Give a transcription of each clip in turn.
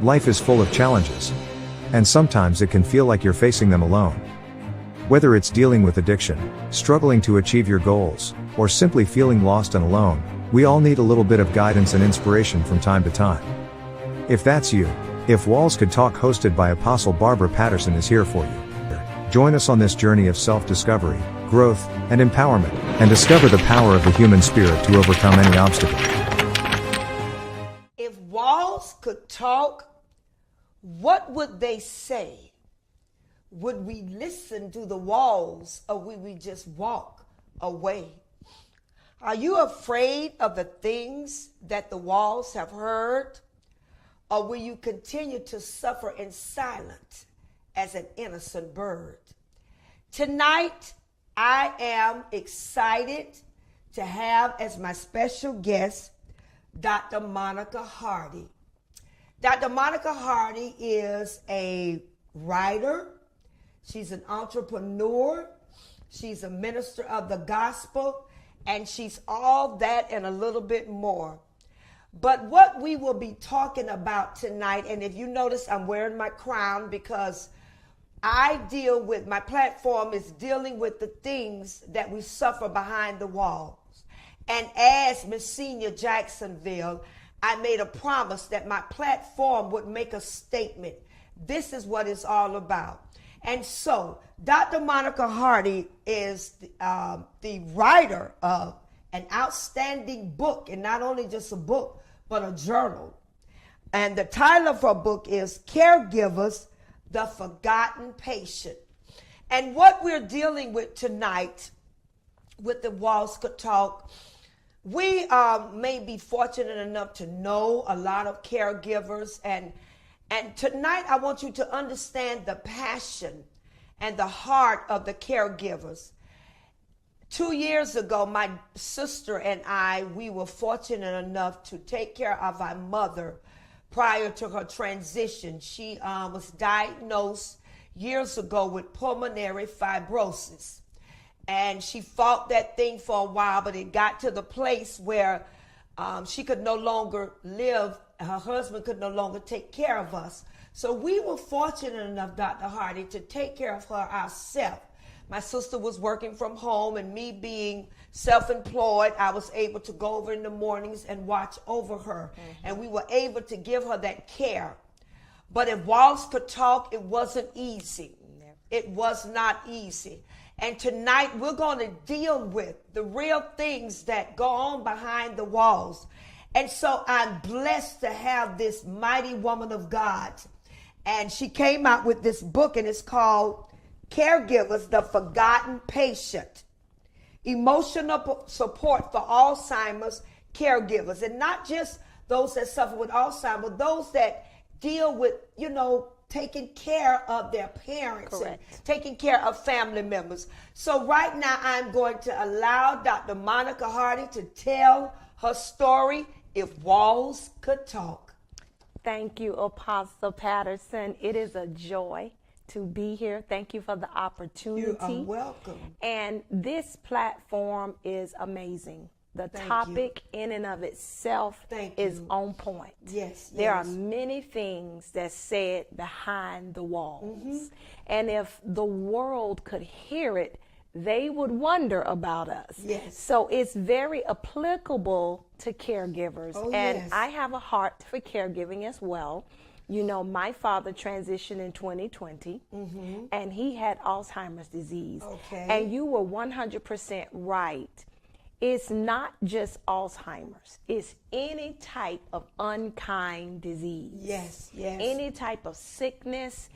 Life is full of challenges. And sometimes it can feel like you're facing them alone. Whether it's dealing with addiction, struggling to achieve your goals, or simply feeling lost and alone, we all need a little bit of guidance and inspiration from time to time. If that's you, If Walls Could Talk, hosted by Apostle Barbara Patterson, is here for you. Join us on this journey of self-discovery, growth, and empowerment, and discover the power of the human spirit to overcome any obstacle. If walls could talk, what would they say? Would we listen to the walls, or would we just walk away? Are you afraid of the things that the walls have heard? Or will you continue to suffer in silence as an innocent bird? Tonight, I am excited to have as my special guest, Dr. Monica Hardy. Dr. Monica Hardy is a writer. She's an entrepreneur. She's a minister of the gospel. And she's all that and a little bit more. But what we will be talking about tonight, and if you notice, I'm wearing my crown because I deal with, my platform is dealing with the things that we suffer behind the walls. And as Miss Senior Jacksonville, I made a promise that my platform would make a statement. This is what it's all about. And so Dr. Monica Hardy is the writer of an outstanding book, and not only just a book, but a journal. And the title of her book is Caregivers-The Forgotten Patient. And what we're dealing with tonight with the Walls Could Talk, we may be fortunate enough to know a lot of caregivers. And tonight I want you to understand the passion and the heart of the caregivers. 2 years ago, my sister and I, we were fortunate enough to take care of our mother prior to her transition. She was diagnosed years ago with pulmonary fibrosis. And she fought that thing for a while, but it got to the place where she could no longer live. Her husband could no longer take care of us. So we were fortunate enough, Dr. Hardy, to take care of her ourselves. My sister was working from home, and me being self-employed, I was able to go over in the mornings and watch over her. Mm-hmm. And we were able to give her that care. But if walls could talk, it wasn't easy. Never. It was not easy. And tonight we're going to deal with the real things that go on behind the walls. And so I'm blessed to have this mighty woman of God. And she came out with this book, and it's called Caregivers-The Forgotten Patient. Emotional support for Alzheimer's caregivers. And not just those that suffer with Alzheimer's, those that deal with, taking care of their parents. Correct. And taking care of family members. So right now I'm going to allow Dr. Monica Hardy to tell her story, If Walls Could Talk. Thank you, Apostle Patterson. It is a joy to be here. Thank you for the opportunity. You are welcome. And this platform is amazing. The topic in and of itself is on point. Yes. There are many things that's said behind the walls. Mm-hmm. And if the world could hear it, they would wonder about us. Yes. So it's very applicable to caregivers. Oh, and yes. I have a heart for caregiving as well. My father transitioned in 2020, mm-hmm. and he had Alzheimer's disease. Okay. And you were 100% right. It's not just Alzheimer's. It's any type of unkind disease. Yes, yes. Any type of sickness,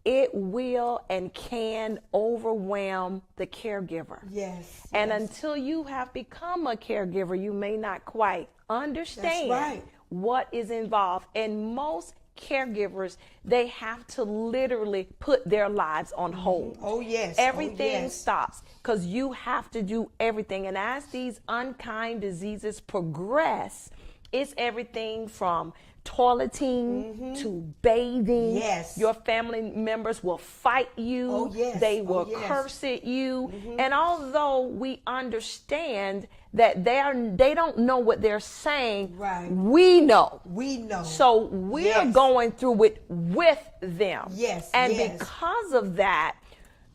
it will and can overwhelm the caregiver. Yes. And until you have become a caregiver, you may not quite understand what is involved. And most caregivers, they have to literally put their lives on hold. Oh, yes. Everything stops because you have to do everything. And as these unkind diseases progress, it's everything from toileting to bathing. Yes. Your family members will fight you. Oh, yes. They will curse at you. Mm-hmm. And although we understand that they don't know what they're saying. Right. We know. We know. So we're going through it with them. Yes. And because of that,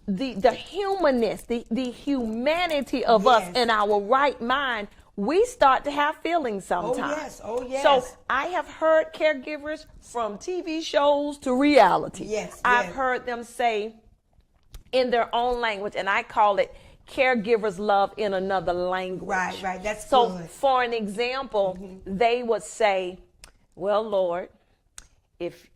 the humanness, the humanity of us in our right mind, we start to have feelings sometimes. Oh yes. So I have heard caregivers from TV shows to reality. Yes. I've heard them say in their own language, and I call it caregivers love in another language. Right. That's so good. For an example, they would say, well, Lord, if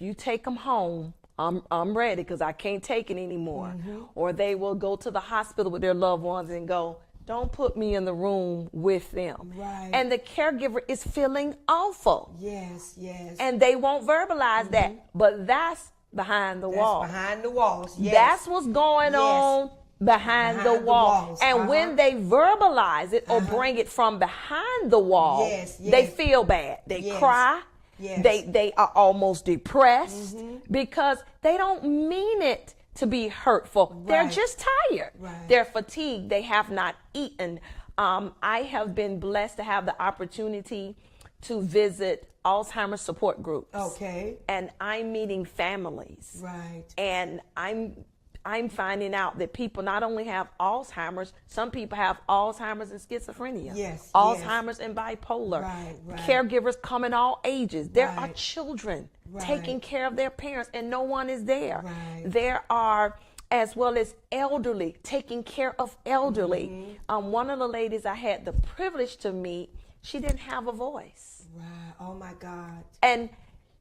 you take them home, I'm ready because I can't take it anymore. Or they will go to the hospital with their loved ones and go, don't put me in the room with them. Right. And the caregiver is feeling awful. Yes. And they won't verbalize that, but that's behind the wall. Behind the walls. Yes. That's what's going on behind the wall. And when they verbalize it or bring it from behind the wall, they feel bad. They cry. Yes. They are almost depressed because they don't mean it to be hurtful. Right. They're just tired. Right. They're fatigued. They have not eaten. I have been blessed to have the opportunity to visit Alzheimer's support groups. Okay. And I'm meeting families. Right. And I'm finding out that people not only have Alzheimer's, some people have Alzheimer's and schizophrenia. Yes. Alzheimer's and bipolar. Right. Caregivers come in all ages. There are children taking care of their parents and no one is there. Right. There are, as well as elderly, taking care of elderly. One of the ladies I had the privilege to meet, she didn't have a voice. Right. Oh my God. And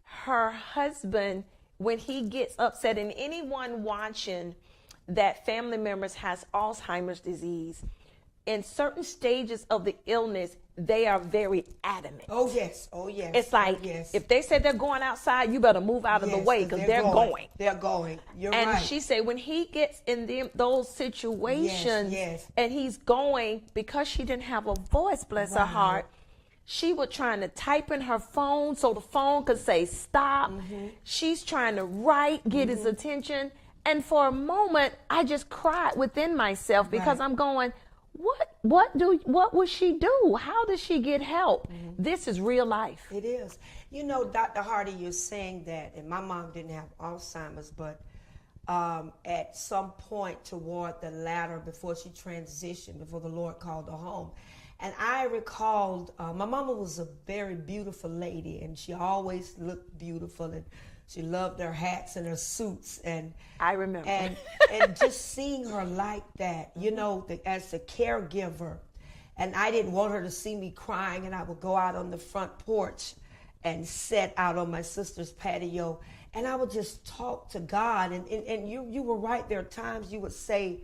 her husband, when he gets upset, and anyone watching that family members has Alzheimer's disease, in certain stages of the illness, they are very adamant. Oh yes. It's like, if they said they're going outside, you better move out of the way because they're going. They're going. You're right. And she said when he gets in those situations and he's going, because she didn't have a voice, bless her heart, she was trying to type in her phone so the phone could say stop. She's trying to write, get his attention. And for a moment, I just cried within myself because I'm going, what would she do? How does she get help? This is real life. It is. You know, Dr. Hardy, you're saying that, and my mom didn't have Alzheimer's, but at some point toward the latter, before she transitioned, before the Lord called her home, and I recalled, my mama was a very beautiful lady, and she always looked beautiful, and she loved her hats and her suits, and I remember, and just seeing her like that, you know, as a caregiver, and I didn't want her to see me crying, and I would go out on the front porch and sit out on my sister's patio, and I would just talk to God, and you were right. There are times you would say,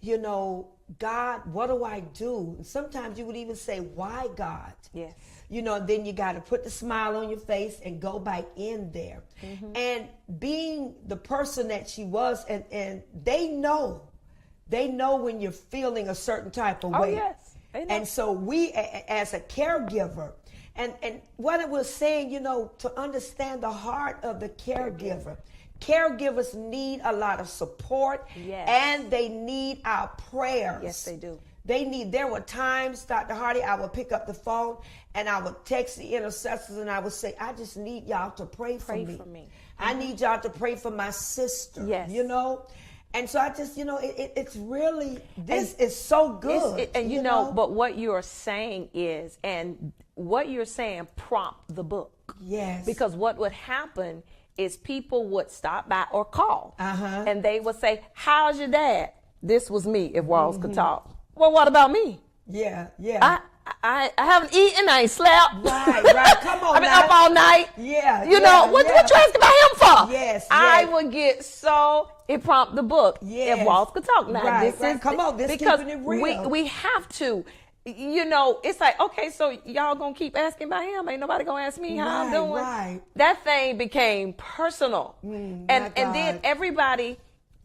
you know, God, what do I do? And sometimes you would even say, why, God? Yes. You know, and then you got to put the smile on your face and go back in there. And being the person that she was, and they know when you're feeling a certain type of way. Oh, yes. And so we, as a caregiver, and what it was saying, you know, to understand the heart of the caregiver. Caregivers need a lot of support, and they need our prayers. Yes, they do. There were times, Dr. Hardy, I would pick up the phone and I would text the intercessors and I would say, I just need y'all to pray for me. I need y'all to pray for my sister. Yes. You know? And so I just, you know, it's really, this is so good. And you know, but what you're saying is, and what you're saying prompt the book. Yes. Because what would happen is people would stop by or call, and they would say, how's your dad? This was me, if walls could talk. Well, what about me? Yeah. I haven't eaten, I ain't slept. Right. Come on, I've been up all night. Yeah. You know, what you asking about him for? Yes. I would get it prompted the book. Yes. If walls could talk. Now, right. Come on, this because keeping it real. We have to. You know, it's like, okay, so y'all gonna keep asking about him? Ain't nobody gonna ask me how I'm doing? Right. That thing became personal. And then everybody,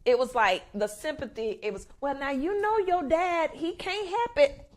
it was like the sympathy, it was, well, now you know your dad, he can't help it.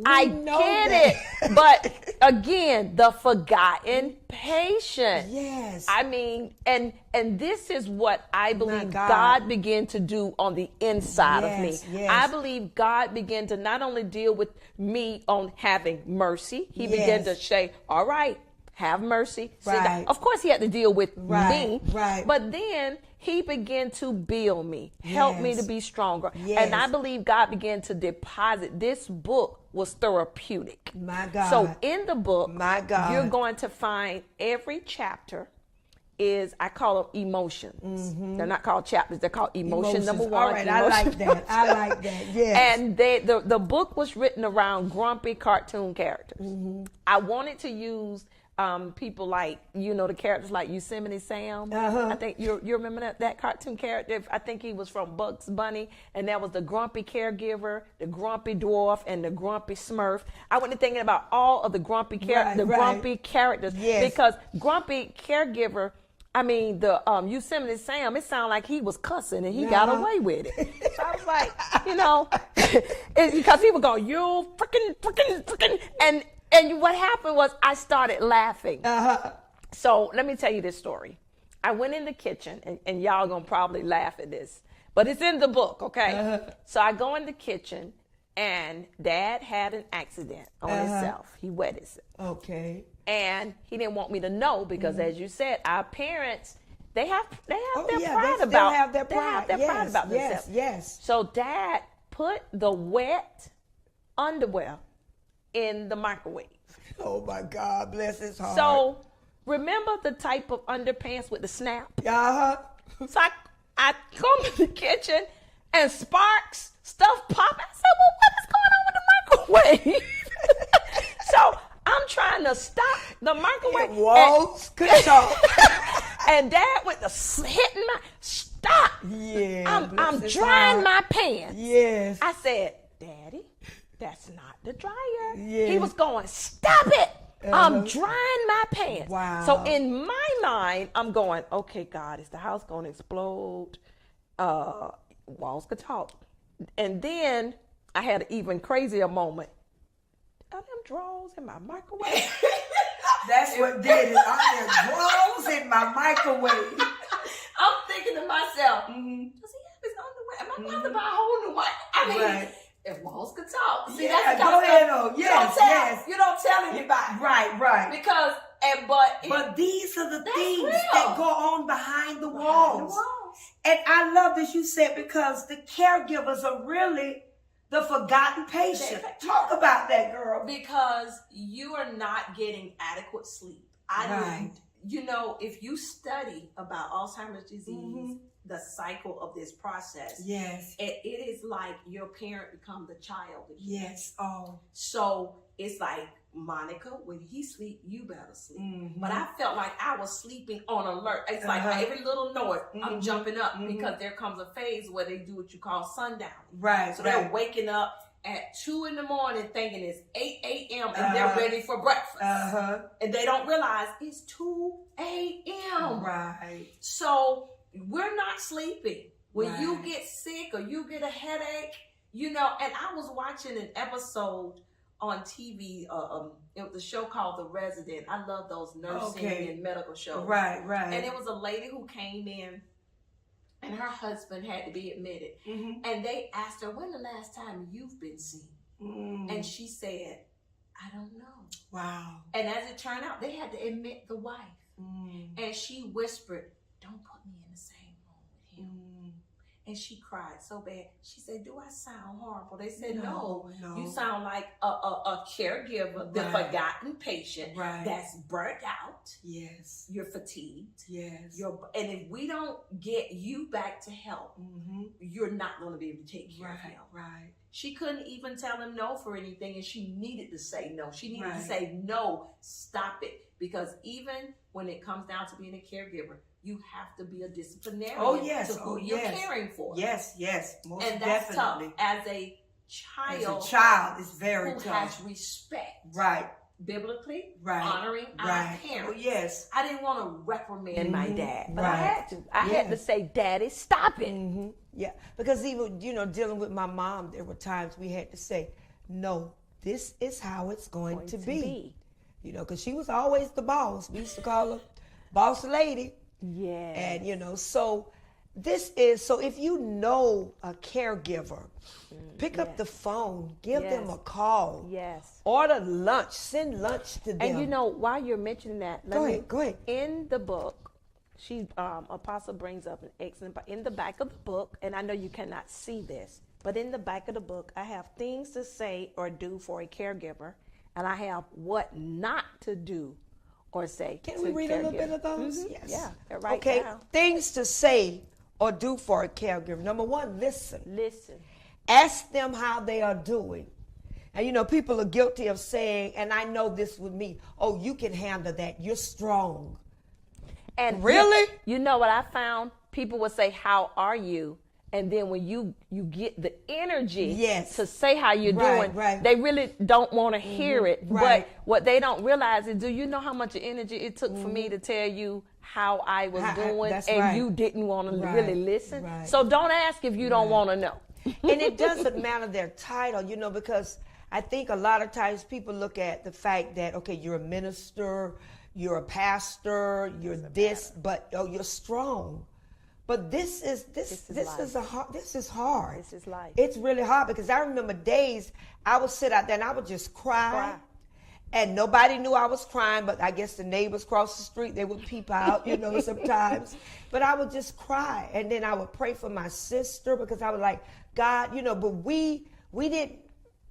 I get it. But again, the forgotten patient. Yes. I mean, and this is what I believe God began to do on the inside of me. Yes. I believe God began to not only deal with me on having mercy, he began to say, all right, have mercy. Right. Of course, he had to deal with me. Right. But then he began to build me, help me to be stronger. Yes. And I believe God began to deposit. This book was therapeutic. My God. So in the book, my God, you're going to find every chapter is, I call them emotions. Mm-hmm. They're not called chapters. They're called emotions. Number one. All right, I like that. I like that. Yes. And the book was written around grumpy cartoon characters. Mm-hmm. I wanted to use people like, the characters like Yosemite Sam. I think you remember that cartoon character. I think he was from Bugs Bunny, and that was the grumpy caregiver, the grumpy dwarf, and the grumpy Smurf. I went to thinking about all of the grumpy grumpy characters, because grumpy caregiver, the Yosemite Sam, it sounded like he was cussing and he got away with it. So I was like, because he would go, you freaking, and what happened was I started laughing. So let me tell you this story. I went in the kitchen, and y'all gonna probably laugh at this, but it's in the book, okay? So I go in the kitchen, and Dad had an accident on himself. He wet himself. Okay. And he didn't want me to know because, as you said, our parents, they have their pride about themselves. Yes. So Dad put the wet underwear in the microwave. Oh my God, bless his heart. So remember the type of underpants with the snap? So I come in the kitchen and sparks, stuff pop. I said, well, what is going on with the microwave? So I'm trying to stop the microwave. Walls control. And Dad went to hitting my, stop. Yeah. I'm drying my pants. Yes. I said, Daddy, that's not the dryer. Yeah. He was going, stop it. I'm drying my pants. Wow. So in my mind, I'm going, okay, God, is the house going to explode? Walls could talk. And then I had an even crazier moment. Are them drawers in my microwave? That's what did it. Are there drawers in my microwave? I'm thinking to myself, does he have his underwear? Am I going to have to buy a whole new one? If walls could talk. See, that's the kind of stuff you don't tell anybody. Right. Because, but these are the things that go on behind the walls. And I love that you said, because the caregivers are really the forgotten patient. Talk about that, girl. Because you are not getting adequate sleep. If you study about Alzheimer's disease, the cycle of this process, it is like your parent become the child again. Yes. Oh. So it's like, Monica, when he sleep, you better sleep. But I felt like I was sleeping on alert. It's like every little noise, I'm jumping up, because there comes a phase where they do what you call sundown. Right. So they're waking up at 2 a.m. thinking it's 8 a.m. and they're ready for breakfast. And they don't realize it's 2 a.m. Right. So we're not sleeping. When you get sick or you get a headache, and I was watching an episode on TV, it was a show called The Resident. I love those nursing and medical shows. Right. And it was a lady who came in, and her husband had to be admitted. And they asked her, when the last time you've been seen? And she said, I don't know. Wow. And as it turned out, they had to admit the wife. And she whispered, don't put me in the same room with him. And she cried so bad. She said, do I sound horrible? They said, no. You sound like a caregiver, the forgotten patient that's burnt out. Yes. You're fatigued. Yes. And if we don't get you back to health, you're not going to be able to take care of him. Right. She couldn't even tell him no for anything, and she needed to say no. She needed to say, no, stop it. Because even when it comes down to being a caregiver, you have to be a disciplinarian to who you're caring for. Yes, most and that's definitely. Tough. As a child, it's very who tough. Has respect. Right. Biblically, honoring our parents. Oh, yes. I didn't want to reprimand my dad, but I had to. I had to say, Daddy, stop it. Yeah, because even, dealing with my mom, there were times we had to say, no, this is how it's going to be. You know, because she was always the boss. We used to call her boss lady. Yeah. And, you know, so this is, so if you know a caregiver, pick up the phone, give them a call. Yes. Order lunch, send lunch to them. And you know, while you're mentioning that, go ahead. In the book, Apostle brings up an excellent, in the back of the book, and I know you cannot see this, but in the back of the book, I have things to say or do for a caregiver, and I have what not to do or say. Can we read a little bit of those? Mm-hmm. Yes. Yeah, right. Okay, now. Things to say or do for a caregiver. Number one, listen. Listen. Ask them how they are doing. And, you know, people are guilty of saying, and I know this with me, oh, you can handle that. You're strong. And really? You know what I found? People would say, how are you? And then when you get the energy to say how you're doing, they really don't want to hear it. But what they don't realize is, do you know how much energy it took for me to tell you how I was doing, and you didn't want to really listen? So don't ask if you don't want to know. And it doesn't matter their title, you know, because I think a lot of times people look at the fact that, okay, you're a minister, you're a pastor, you're this, but you're strong. But this is hard. This is hard. This is life. It's really hard, because I remember days I would sit out there and I would just cry. And nobody knew I was crying, but I guess the neighbors across the street, they would peep out, you know, sometimes. But I would just cry. And then I would pray for my sister, because I was like, God, you know, but we didn't,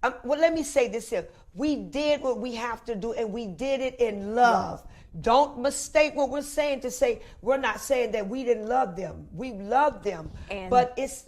well, let me say this here. We did what we have to do, and we did it in love. Don't mistake what we're saying to say, we're not saying that we didn't love them. We loved them. But it's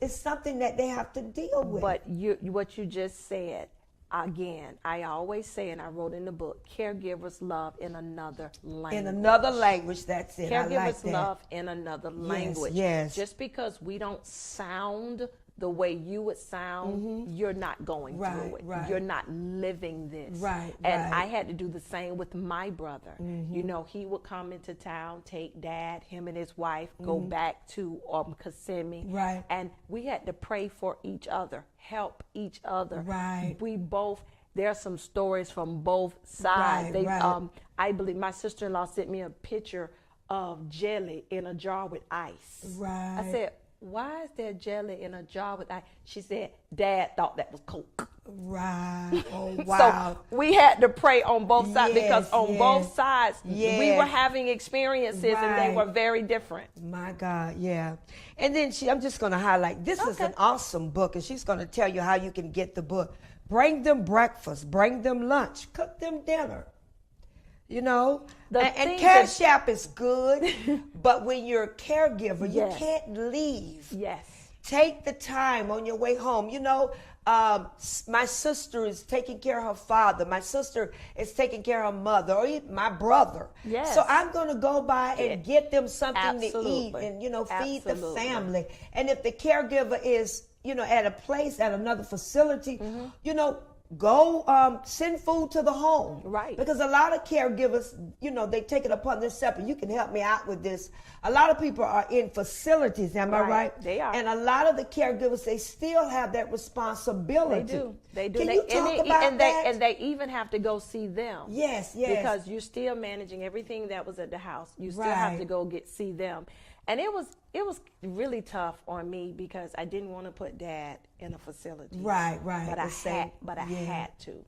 something that they have to deal with. But what you just said, again, I always say, and I wrote in the book, caregivers love in another language. In another language, that's it. Caregivers I like that. love in another language. Yes. Just because we don't sound the way you would sound, you're not going through it. You're not living this. And I had to do the same with my brother. You know, he would come into town, take Dad, him and his wife, go back to Kissimmee. And we had to pray for each other, help each other. We both, there are some stories from both sides. I believe my sister-in-law sent me a picture of jelly in a jar with ice. I said, why is there jelly in a jar with ice? She said, Dad thought that was Coke. Oh, wow. So we had to pray on both sides, because on both sides, we were having experiences and they were very different. My God, yeah. And then I'm just going to highlight, this is an awesome book, and she's going to tell you how you can get the book. Bring them breakfast, bring them lunch, cook them dinner. You know, and Cash App is good, but when you're a caregiver, you can't leave. Take the time on your way home. You know, my sister is taking care of her father. My sister is taking care of her mother, or even my brother. So I'm going to go by and get them something to eat and, you know, feed the family. And if the caregiver is, you know, at a place, at another facility, you know, go send food to the home. Because a lot of caregivers, you know, they take it upon themselves, and you can help me out with this. A lot of people are in facilities, am I right? They are. And a lot of the caregivers, they still have that responsibility. They do. Can you talk about that? And they even have to go see them. Yes. Because you're still managing everything that was at the house. You still have to go see them. And it was really tough on me, because I didn't want to put Dad in a facility. But I had to.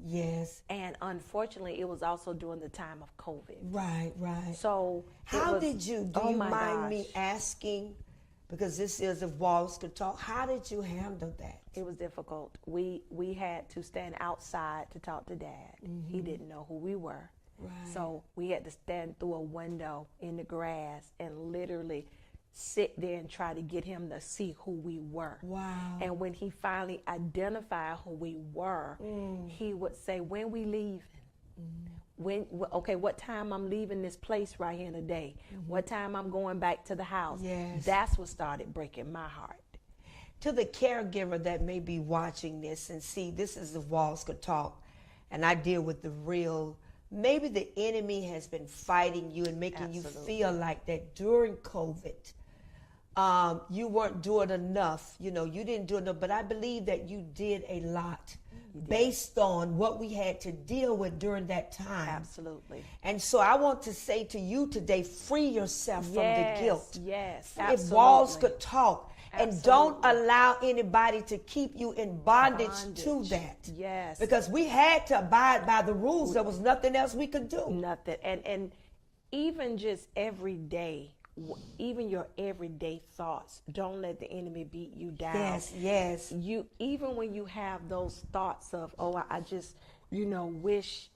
And unfortunately, it was also during the time of COVID. So how did you? Do you mind me asking? Because this is if walls could talk. How did you handle that? It was difficult. We had to stand outside to talk to Dad. He didn't know who we were. So we had to stand through a window in the grass and literally sit there and try to get him to see who we were. And when he finally identified who we were, he would say, when we leaving? What time I'm leaving this place right here today? What time I'm going back to the house? That's what started breaking my heart. To the caregiver that may be watching this and see, this is the Walls Could Talk, and I deal with the real, maybe the enemy has been fighting you and making you feel like that during COVID. You weren't doing enough, you know, you didn't do enough, but I believe that you did a lot based on what we had to deal with during that time. Absolutely. And so I want to say to you today, free yourself from the guilt. Yes, absolutely. If walls could talk. Absolutely. And don't allow anybody to keep you in bondage to that. Yes. Because we had to abide by the rules. There was nothing else we could do. Nothing. And even just every day, even your everyday thoughts, don't let the enemy beat you down. Yes, yes. Even when you have those thoughts of, oh, I just, wish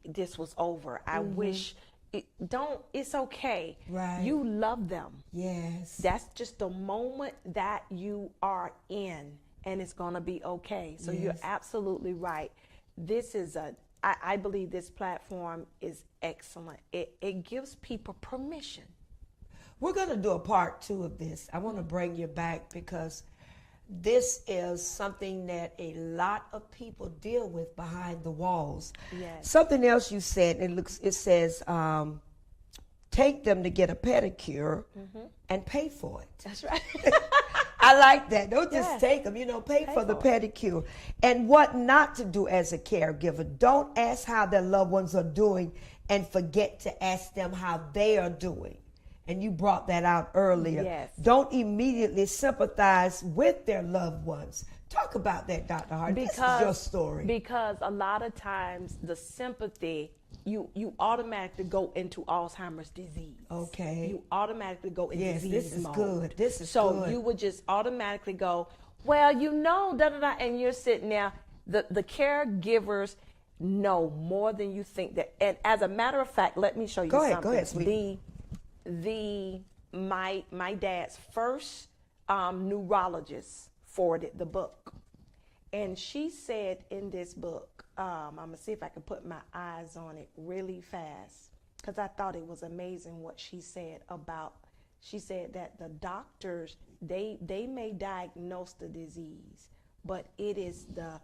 this was over. I wish it's okay. Right. You love them. Yes. That's just the moment that you are in, and it's going to be okay. So you're absolutely right. This is I believe this platform is excellent. It gives people permission. We're going to do a part 2 of this. I want to bring you back because this is something that a lot of people deal with behind the walls. Yes. Something else you said, it says, take them to get a pedicure and pay for it. That's right. I like that. Don't just take them, pay for the pedicure. And what not to do as a caregiver. Don't ask how their loved ones are doing and forget to ask them how they are doing. And you brought that out earlier. Yes. Don't immediately sympathize with their loved ones. Talk about that, Dr. Hart. This is your story. Because a lot of times the sympathy, you automatically go into Alzheimer's disease. Okay. You automatically go into disease this is mode. good. This is so good. You would just automatically go, well, da-da-da, and you're sitting there. The caregivers know more than you think that. And as a matter of fact, let me show you something. Go ahead, sweetie. My dad's first neurologist forwarded the book, and she said in this book, I'm gonna see if I can put my eyes on it really fast because I thought it was amazing what she said about. She said that the doctors they may diagnose the disease, but it is the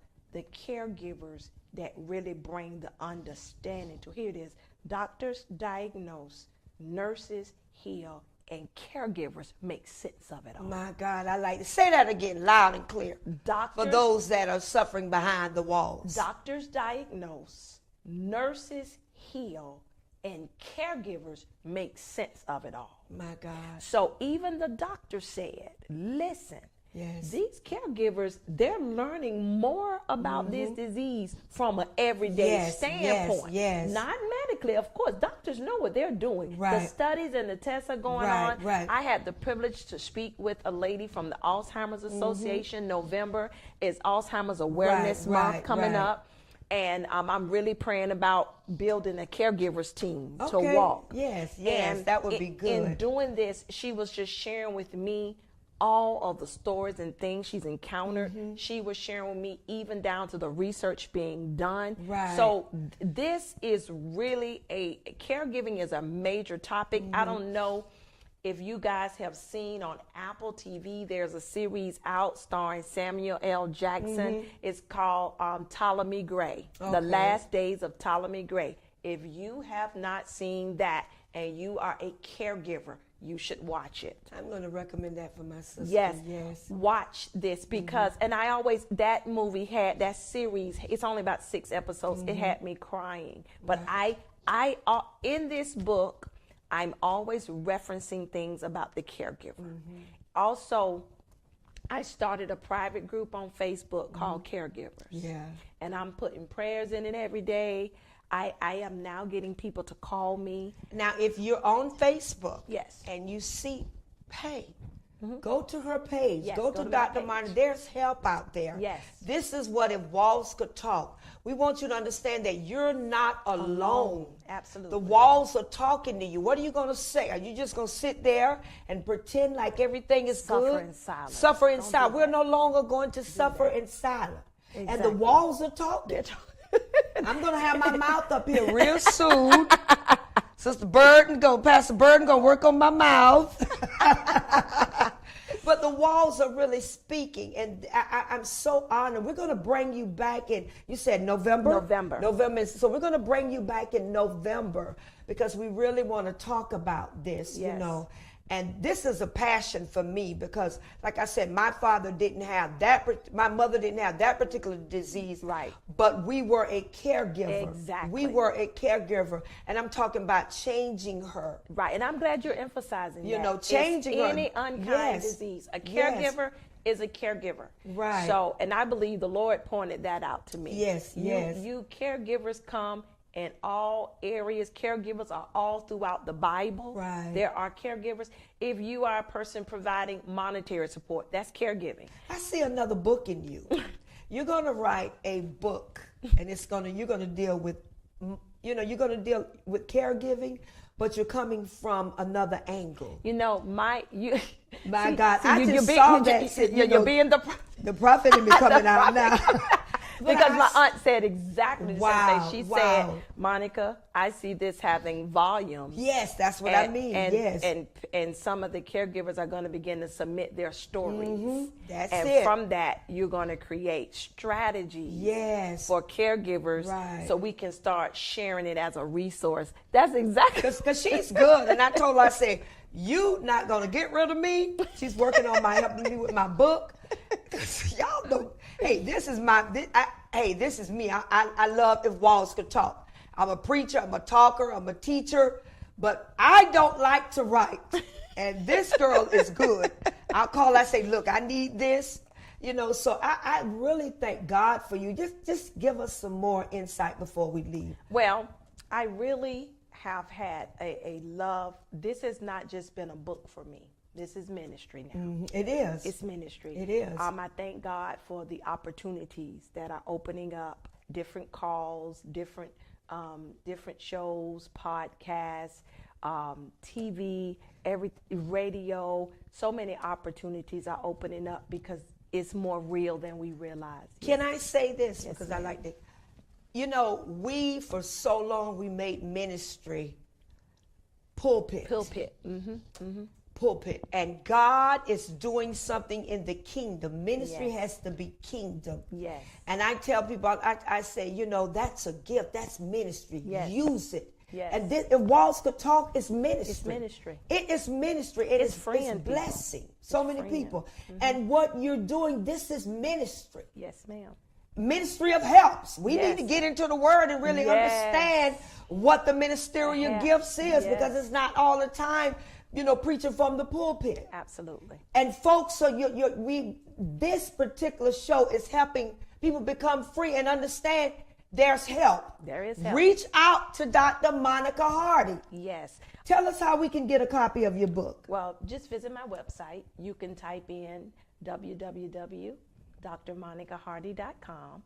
caregivers that really bring the understanding to. Here it is: doctors diagnose, nurses heal, and caregivers make sense of it all. My God, I like to say that again loud and clear. For those that are suffering behind the walls. Doctors diagnose, nurses heal, and caregivers make sense of it all. My God. So even the doctor said, listen, these caregivers, they're learning more about this disease from an everyday standpoint. Yes. Not medically, of course. Doctors know what they're doing. Right. The studies and the tests are going on. Right. I had the privilege to speak with a lady from the Alzheimer's Association. November is Alzheimer's Awareness Month coming up. And I'm really praying about building a caregivers team to walk. Yes, and that would be good. In doing this, she was just sharing with me all of the stories and things she's encountered. She was sharing with me even down to the research being done. Right. So this is really caregiving is a major topic. I don't know if you guys have seen on Apple TV, there's a series out starring Samuel L. Jackson. It's called Ptolemy Gray, The Last Days of Ptolemy Gray. If you have not seen that and you are a caregiver, you should watch it. I'm going to recommend that for my sister. Yes. Watch this because, and I always, that movie had, that series, it's only about 6 episodes. It had me crying. But I in this book, I'm always referencing things about the caregiver. Also, I started a private group on Facebook called Caregivers. Yeah. And I'm putting prayers in it every day. I am now getting people to call me. Now, if you're on Facebook and you see, hey, go to her page. Go to Dr. Martin. There's help out there. Yes. This is what If Walls Could Talk. We want you to understand that you're not alone. Absolutely. The walls are talking to you. What are you going to say? Are you just going to sit there and pretend like everything is good? Suffer in silence. Suffer in silence. We're no longer going to suffer in silence. Exactly. And the walls are talking. I'm going to have my mouth up here real soon. Sister Burden, Pastor Burden, going to work on my mouth. But the walls are really speaking, and I'm so honored. We're going to bring you back in, you said November? November. So we're going to bring you back in November because we really want to talk about this, Yes. you know. And this is a passion for me because, like I said, my father didn't have that, my mother didn't have that particular disease. Right. But we were a caregiver. Exactly. We were a caregiver. And I'm talking about changing her. Right. And I'm glad you're emphasizing You that. know, changing it's her. any unkind Yes. disease. A Yes. caregiver is a caregiver. Right. So, and I believe the Lord pointed that out to me. Yes, yes. You caregivers come in all areas. Caregivers are all throughout the Bible. Right. There are caregivers. If you are a person providing monetary support, that's caregiving. I see another book in you. You're going to write a book, and you're going to deal with, you're going to deal with caregiving, but you're coming from another angle. You know, my God, I just saw that. You're being the prophet in me coming out now. Because my aunt said exactly the same thing. She Wow. said, Monica, I see this having volume. Yes, that's what I mean. Yes. And some of the caregivers are going to begin to submit their stories. Mm-hmm. That's and it. from that, you're going to create strategies Yes. for caregivers Right. so we can start sharing it as a resource. That's exactly. Because she's good. And I told her, I said, you not going to get rid of me. She's working on helping me with my book. Y'all know, hey, this is me. I love if walls could talk. I'm a preacher, I'm a talker, I'm a teacher, but I don't like to write. And this girl is good. I'll call, I say, look, I need this. You know, so I really thank God for you. Just give us some more insight before we leave. Well, I really have had a love. This has not just been a book for me. This is ministry now. Mm-hmm. It is. It's ministry. It is. I thank God for the opportunities that are opening up, different calls, different shows, podcasts, TV, radio. So many opportunities are opening up because it's more real than we realize. Can I say this? Yes, Because ma'am. I like it. You know, for so long, we made ministry pulpit. Pulpit. And God is doing something in the kingdom. Ministry Yes. has to be kingdom. Yes. And I tell people, I say, you know, that's a gift. That's ministry. Yes. Use it. Yes. And if walls could talk, it's ministry. It's ministry. It is ministry. It's It's freeing people. blessing so It's many freeing. people. And what you're doing, this is ministry. Yes, ma'am. Ministry of helps. We Yes. need to get into the word and really Yes. understand what the ministerial Yes. gifts is, Yes. because it's not all the time, you know, preaching from the pulpit. Absolutely. And folks, so this particular show is helping people become free and understand there's help. There is help. Reach out to Dr. Monica Hardy. Yes. Tell us how we can get a copy of your book. Well, just visit my website. You can type in www.drmonicahardy.com.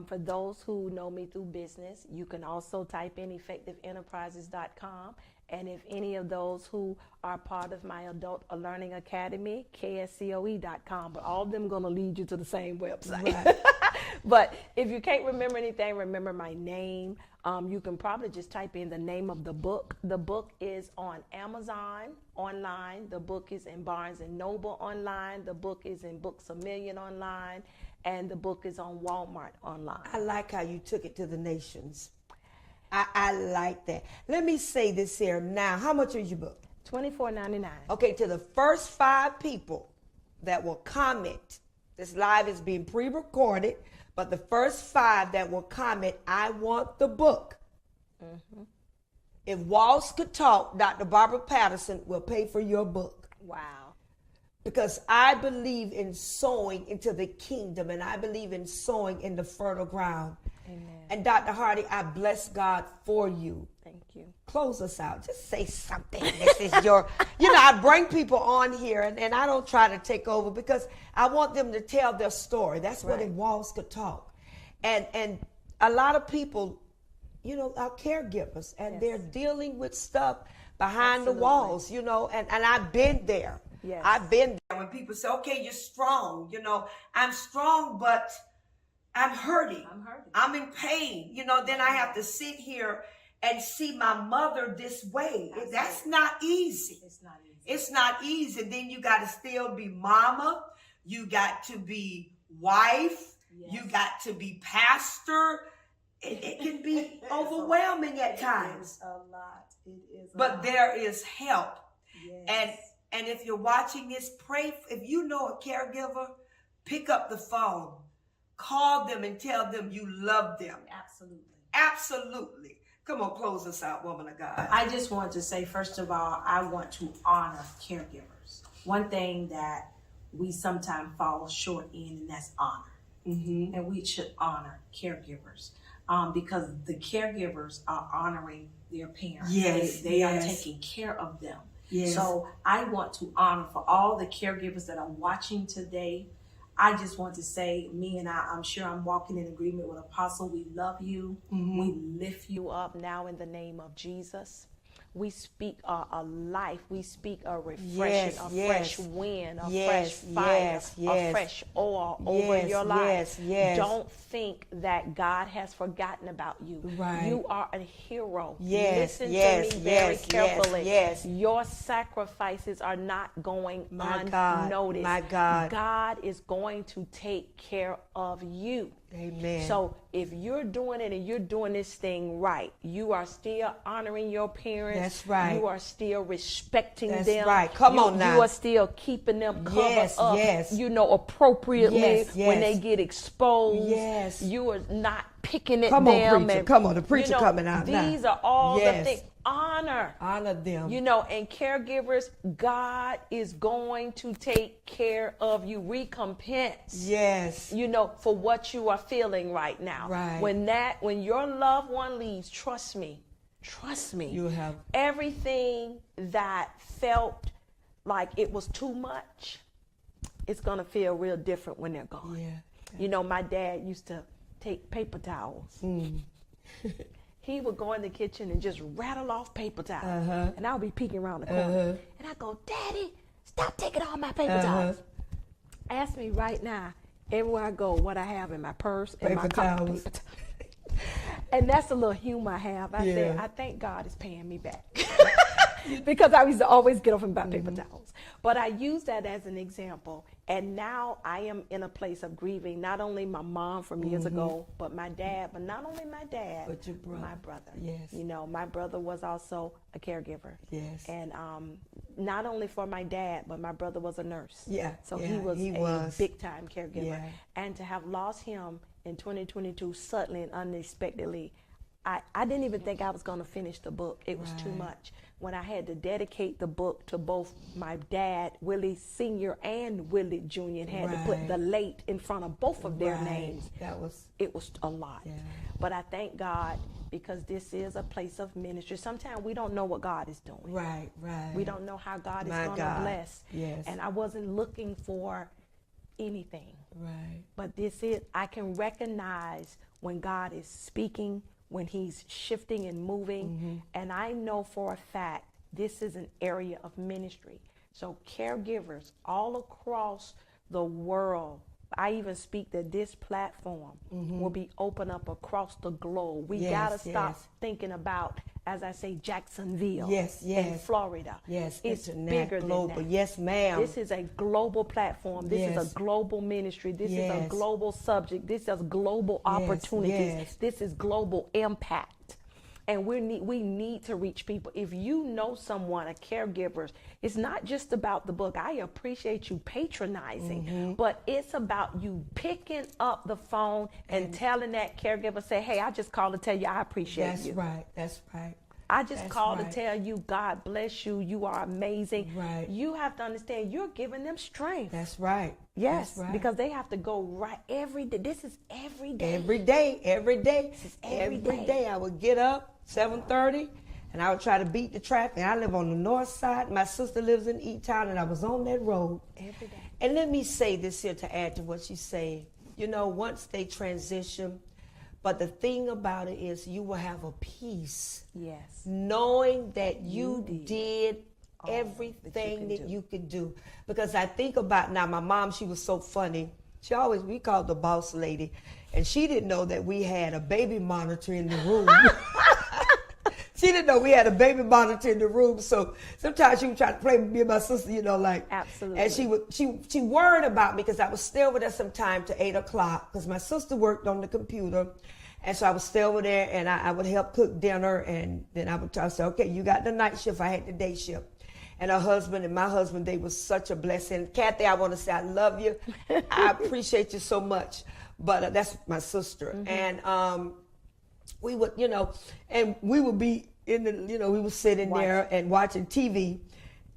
For those who know me through business, you can also type in effectiveenterprises.com. And if any of those who are part of my Adult Learning Academy, kscoe.com. But all of them going to lead you to the same website. Right. But if you can't remember anything, remember my name. You can probably just type in the name of the book. The book is on Amazon online. The book is in Barnes & Noble online. The book is in Books A Million online. And the book is on Walmart online. I like how you took it to the nations. I like that. Let me say this here now. How much is your book? $24.99. Okay, to the first 5 people that will comment, this live is being pre-recorded, but the first 5 that will comment, I want the book. Mm-hmm. If walls could talk, Dr. Barbara Patterson will pay for your book. Wow. Because I believe in sowing into the kingdom, and I believe in sowing in the fertile ground. Amen. And Dr. Hardy, I bless God for you. Thank you. Close us out. Just say something. This is your, I bring people on here and I don't try to take over because I want them to tell their story. That's what Right. if walls could talk. And a lot of people, are caregivers and Yes. they're dealing with stuff behind Absolutely. the walls, and I've been there. Yes. I've been there. When people say, okay, you're strong, I'm strong, but I'm hurting. I'm in pain. Then I have to sit here and see my mother this way. Absolutely. That's not easy. It's not easy. It's not easy. Then you got to still be mama. You got to be wife. Yes. You got to be pastor. It can be overwhelming at times. A lot. but there is help. Yes. And if you're watching this, pray. If you know a caregiver, pick up the phone, call them and tell them you love them. Absolutely. Absolutely. Come on, close us out, woman of God. I just want to say, first of all, I want to honor caregivers. One thing that we sometimes fall short in, and that's honor. Mm-hmm. And we should honor caregivers because the caregivers are honoring their parents. Yes, they are taking care of them. Yes. So I want to honor for all the caregivers that are watching today. I just want to say, I'm sure I'm walking in agreement with Apostle. We love you. Mm-hmm. We lift you up now in the name of Jesus. We speak a life. We speak a refreshing, fresh wind, fresh fire, a fresh oil over your life. Don't think that God has forgotten about you. Right. You are a hero. Listen to me very carefully. Your sacrifices are not going unnoticed. My God. God is going to take care of you. Amen. So if you're doing it and you're doing this thing right, you are still honoring your parents. That's right. You are still respecting them. That's right. Come on now. You are still keeping them covered up, appropriately when they get exposed. Yes. You are not picking at them. Come on, the preacher coming out now. These are all the things. Honor them. And caregivers, God is going to take care of you. Recompense. Yes. For what you are feeling right now. Right. When your loved one leaves, trust me. You have everything that felt like it was too much. It's going to feel real different when they're gone. Yeah. My dad used to take paper towels. He would go in the kitchen and just rattle off paper towels. And I would be peeking around the corner. And I go, Daddy, stop taking all my paper towels. Ask me right now, everywhere I go, what I have in my purse and my towels. Paper towels. And that's a little humor I have. I said, I thank God is paying me back. Because I used to always get off and buy paper towels. But I use that as an example. And now I am in a place of grieving, not only my mom from years ago, but my dad, but not only my dad, but your brother. My brother. Yes. My brother was also a caregiver. Yes. And not only for my dad, but my brother was a nurse. Yeah. So he was a big time caregiver. Yeah. And to have lost him in 2022 suddenly and unexpectedly, I didn't even think I was going to finish the book. It was too much. When I had to dedicate the book to both my dad, Willie Sr. and Willie Jr., and had to put the late in front of both of their names, it was a lot. Yeah. But I thank God because this is a place of ministry. Sometimes we don't know what God is doing. Right. We don't know how God is going to bless. Yes. And I wasn't looking for anything. Right. But I can recognize when God is speaking, when he's shifting and moving. And I know for a fact this is an area of ministry. So caregivers all across the world, I even speak that this platform will be open up across the globe. We got to stop thinking about, as I say, Jacksonville in Florida. Yes, it's bigger global. than that. Yes, ma'am. This is a global platform. This is a global ministry. This is a global subject. This is global opportunities. This is global impact. And we need to reach people. If you know someone, a caregiver, it's not just about the book. I appreciate you patronizing, but it's about you picking up the phone and telling that caregiver, say, hey, I just called to tell you I appreciate you. That's right. I just called to tell you, God bless you. You are amazing. Right. You have to understand you're giving them strength. That's right. Yes, that's right. Because they have to go right every day. This is every day. Every day. This is every day. I would get up 7:30 and I would try to beat the traffic. I live on the north side. My sister lives in E-Town and I was on that road. Every day. And let me say this here to add to what she's saying. Once they transition, but the thing about it is you will have a peace. Yes. Knowing that you did everything that you could do. Because I think about now, my mom, she was so funny. We called the boss lady. And she didn't know that we had a baby monitor in the room. She didn't know we had a baby monitor in the room. So sometimes she would try to play with me and my sister, Absolutely. And she worried about me because I would stay over there sometime to 8 o'clock because my sister worked on the computer. And so I would stay over there, and I would help cook dinner, and then I would say, okay, you got the night shift, I had the day shift. And her husband and my husband, they were such a blessing. Kathy, I want to say I love you. I appreciate you so much. But that's my sister. And we would, and we would be in the, we would sitting there and watching TV.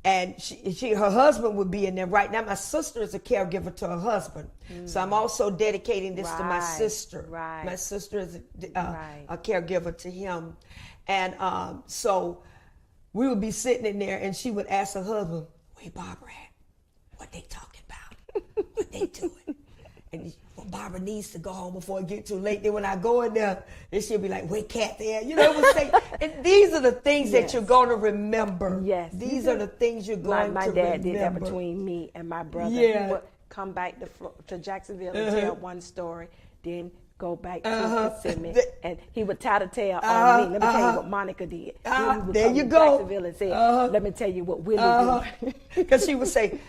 And her husband would be in there. Right now, my sister is a caregiver to her husband. So I'm also dedicating this to my sister. My sister is a caregiver to him. And so we would be sitting in there, and she would ask her husband, where Barbara at? What they talking about? What they doing? And Barbara needs to go home before it get too late. Then when I go in there, then she'll be like, where Kathy at? It would say, and these are the things that you're going to remember. Yes. These are the things you're going to remember. My dad did that between me and my brother. Yeah. He would come back to Jacksonville and tell one story, then go back to Kissimmee, and he would tell the tale on me. Let me tell you what Monica did. Then he would come to Jacksonville and say, let me tell you what Willie did. Because she would say,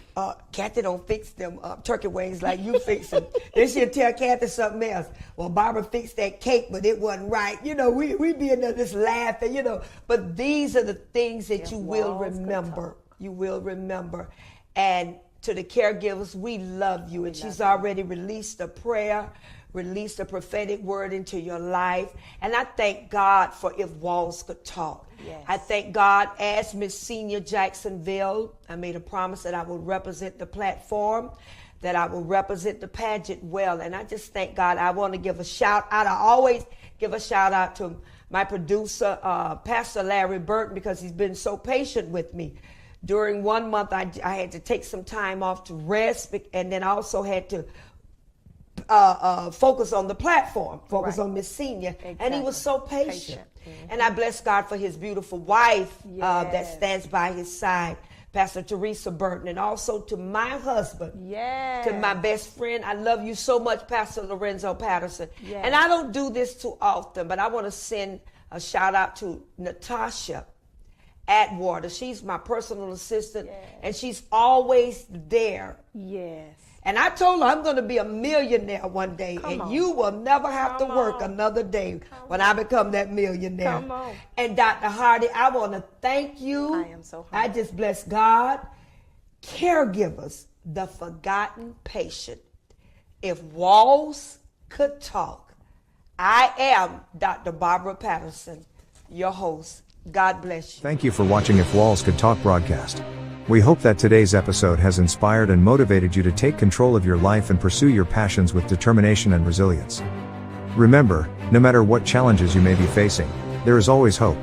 Kathy don't fix them turkey wings like you fix them. Then she'll tell Kathy something else. Well, Barbara fixed that cake, but it wasn't right. We'd be in there just laughing, But these are the things that you will remember. You will remember. And to the caregivers, we love you. And she's already released a prayer, released a prophetic word into your life. And I thank God for If Walls Could Talk. Yes. I thank God, as Miss Senior Jacksonville, I made a promise that I will represent the platform, that I will represent the pageant well. And I just thank God. I want to give a shout out. I always give a shout out to my producer, Pastor Larry Burton, because he's been so patient with me. During 1 month, I had to take some time off to rest, and then I also had to focus on the platform, focus on Miss Senior. Exactly. And he was so patient. And I bless God for his beautiful wife that stands by his side, Pastor Teresa Burton, and also to my husband, to my best friend. I love you so much, Pastor Lorenzo Patterson. And I don't do this too often, but I want to send a shout out to Natasha Atwater. She's my personal assistant, and she's always there. Yes. And I told her I'm going to be a millionaire one day, you will never have to work another day when I become that millionaire. Come on. And Dr. Hardy, I want to thank you. I am so humble. I just bless God. Caregivers, the forgotten patient. If walls could talk, I am Dr. Barbara Patterson, your host. God bless you. Thank you for watching If Walls Could Talk broadcast. We hope that today's episode has inspired and motivated you to take control of your life and pursue your passions with determination and resilience. Remember, no matter what challenges you may be facing, there is always hope.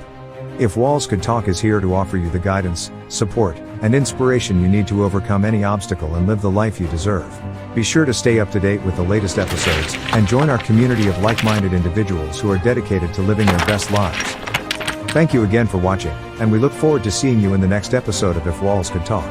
If Walls Could Talk is here to offer you the guidance, support, and inspiration you need to overcome any obstacle and live the life you deserve. Be sure to stay up to date with the latest episodes, and join our community of like-minded individuals who are dedicated to living their best lives. Thank you again for watching, and we look forward to seeing you in the next episode of If Walls Could Talk.